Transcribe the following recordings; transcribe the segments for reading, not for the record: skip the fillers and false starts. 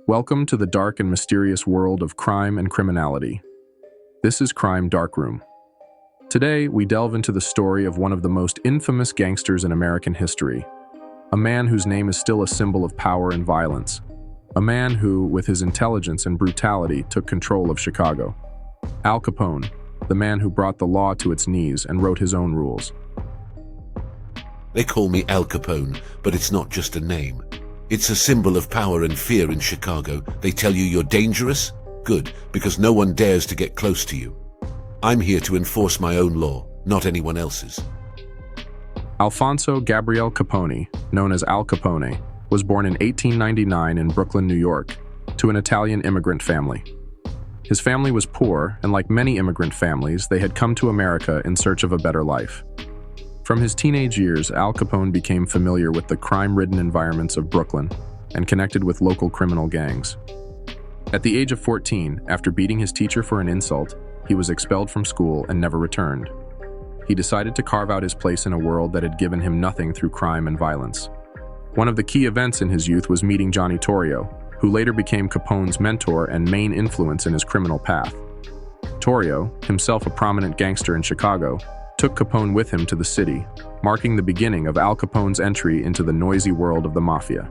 Welcome to the dark and mysterious world of crime and criminality. This is Crimedarkroom. Today, we delve into the story of one of the most infamous gangsters in American history, a man whose name is still a symbol of power and violence, a man who, with his intelligence and brutality, took control of Chicago. Al Capone, the man who brought the law to its knees and wrote his own rules. They call me Al Capone, but it's not just a name. It's a symbol of power and fear in Chicago. They tell you you're dangerous? Good, because no one dares to get close to you. I'm here to enforce my own law, not anyone else's. Alfonso Gabriel Capone, known as Al Capone, was born in 1899 in Brooklyn, New York, to an Italian immigrant family. His family was poor, and like many immigrant families, they had come to America in search of a better life. From his teenage years, Al Capone became familiar with the crime-ridden environments of Brooklyn and connected with local criminal gangs. At the age of 14, after beating his teacher for an insult, he was expelled from school and never returned. He decided to carve out his place in a world that had given him nothing through crime and violence. One of the key events in his youth was meeting Johnny Torrio, who later became Capone's mentor and main influence in his criminal path. Torrio, himself a prominent gangster in Chicago, took Capone with him to the city, marking the beginning of Al Capone's entry into the noisy world of the mafia.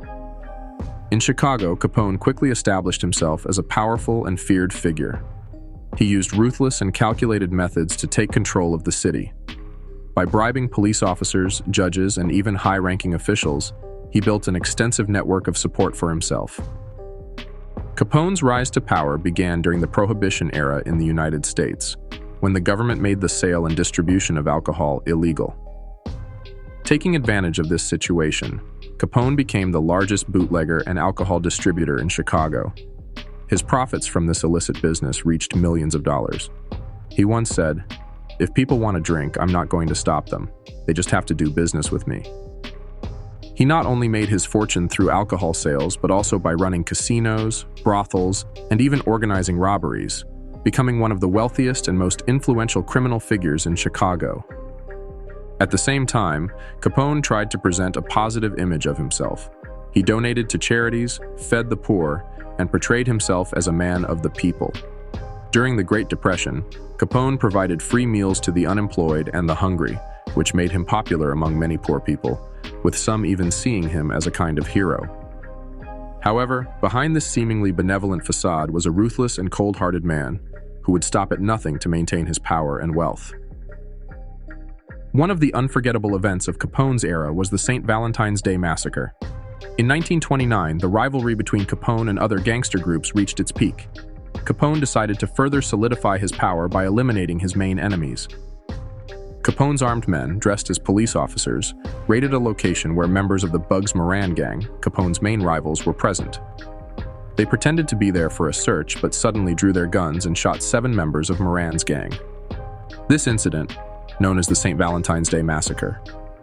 In Chicago, Capone quickly established himself as a powerful and feared figure. He used ruthless and calculated methods to take control of the city. By bribing police officers, judges, and even high-ranking officials, he built an extensive network of support for himself. Capone's rise to power began during the Prohibition era in the United States, when the government made the sale and distribution of alcohol illegal. Taking advantage of this situation, Capone became the largest bootlegger and alcohol distributor in Chicago. His profits from this illicit business reached millions of dollars. He once said, "If people want to drink, I'm not going to stop them. They just have to do business with me." He not only made his fortune through alcohol sales, but also by running casinos, brothels, and even organizing robberies, becoming one of the wealthiest and most influential criminal figures in Chicago. At the same time, Capone tried to present a positive image of himself. He donated to charities, fed the poor, and portrayed himself as a man of the people. During the Great Depression, Capone provided free meals to the unemployed and the hungry, which made him popular among many poor people, with some even seeing him as a kind of hero. However, behind this seemingly benevolent facade was a ruthless and cold-hearted man who would stop at nothing to maintain his power and wealth. One of the unforgettable events of Capone's era was the St. Valentines Day Massacre. In 1929, the rivalry between Capone and other gangster groups reached its peak. Capone decided to further solidify his power by eliminating his main enemies. Capone's armed men, dressed as police officers, raided a location where members of the Bugs Moran gang, Capone's main rivals, were present. They pretended to be there for a search, but suddenly drew their guns and shot 7 members of Moran's gang. This incident, known as the St. Valentine's Day Massacre,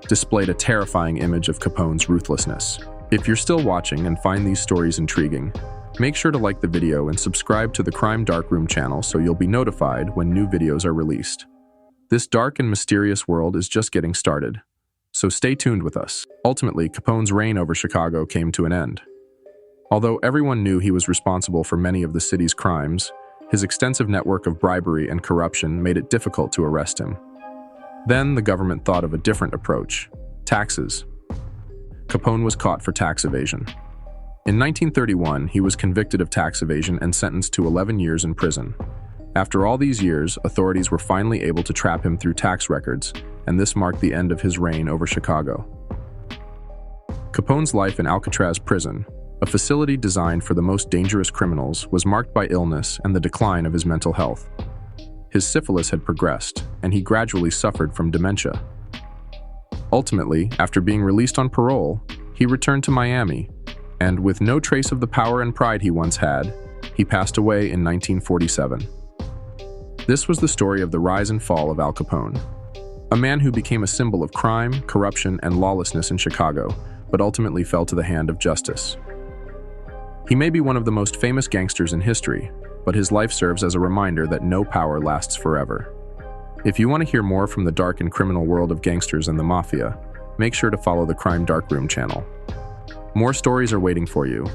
displayed a terrifying image of Capone's ruthlessness. If you're still watching and find these stories intriguing, make sure to like the video and subscribe to the Crimedarkroom channel so you'll be notified when new videos are released. This dark and mysterious world is just getting started, so stay tuned with us. Ultimately, Capone's reign over Chicago came to an end. Although everyone knew he was responsible for many of the city's crimes, his extensive network of bribery and corruption made it difficult to arrest him. Then the government thought of a different approach: taxes. Capone was caught for tax evasion. In 1931, he was convicted of tax evasion and sentenced to 11 years in prison. After all these years, authorities were finally able to trap him through tax records, and this marked the end of his reign over Chicago. Capone's life in Alcatraz prison, a facility designed for the most dangerous criminals, was marked by illness and the decline of his mental health. His syphilis had progressed, and he gradually suffered from dementia. Ultimately, after being released on parole, he returned to Miami, and with no trace of the power and pride he once had, he passed away in 1947. This was the story of the rise and fall of Al Capone, a man who became a symbol of crime, corruption, and lawlessness in Chicago, but ultimately fell to the hand of justice. He may be one of the most famous gangsters in history, but his life serves as a reminder that no power lasts forever. If you want to hear more from the dark and criminal world of gangsters and the mafia, make sure to follow the Crimedarkroom channel. More stories are waiting for you,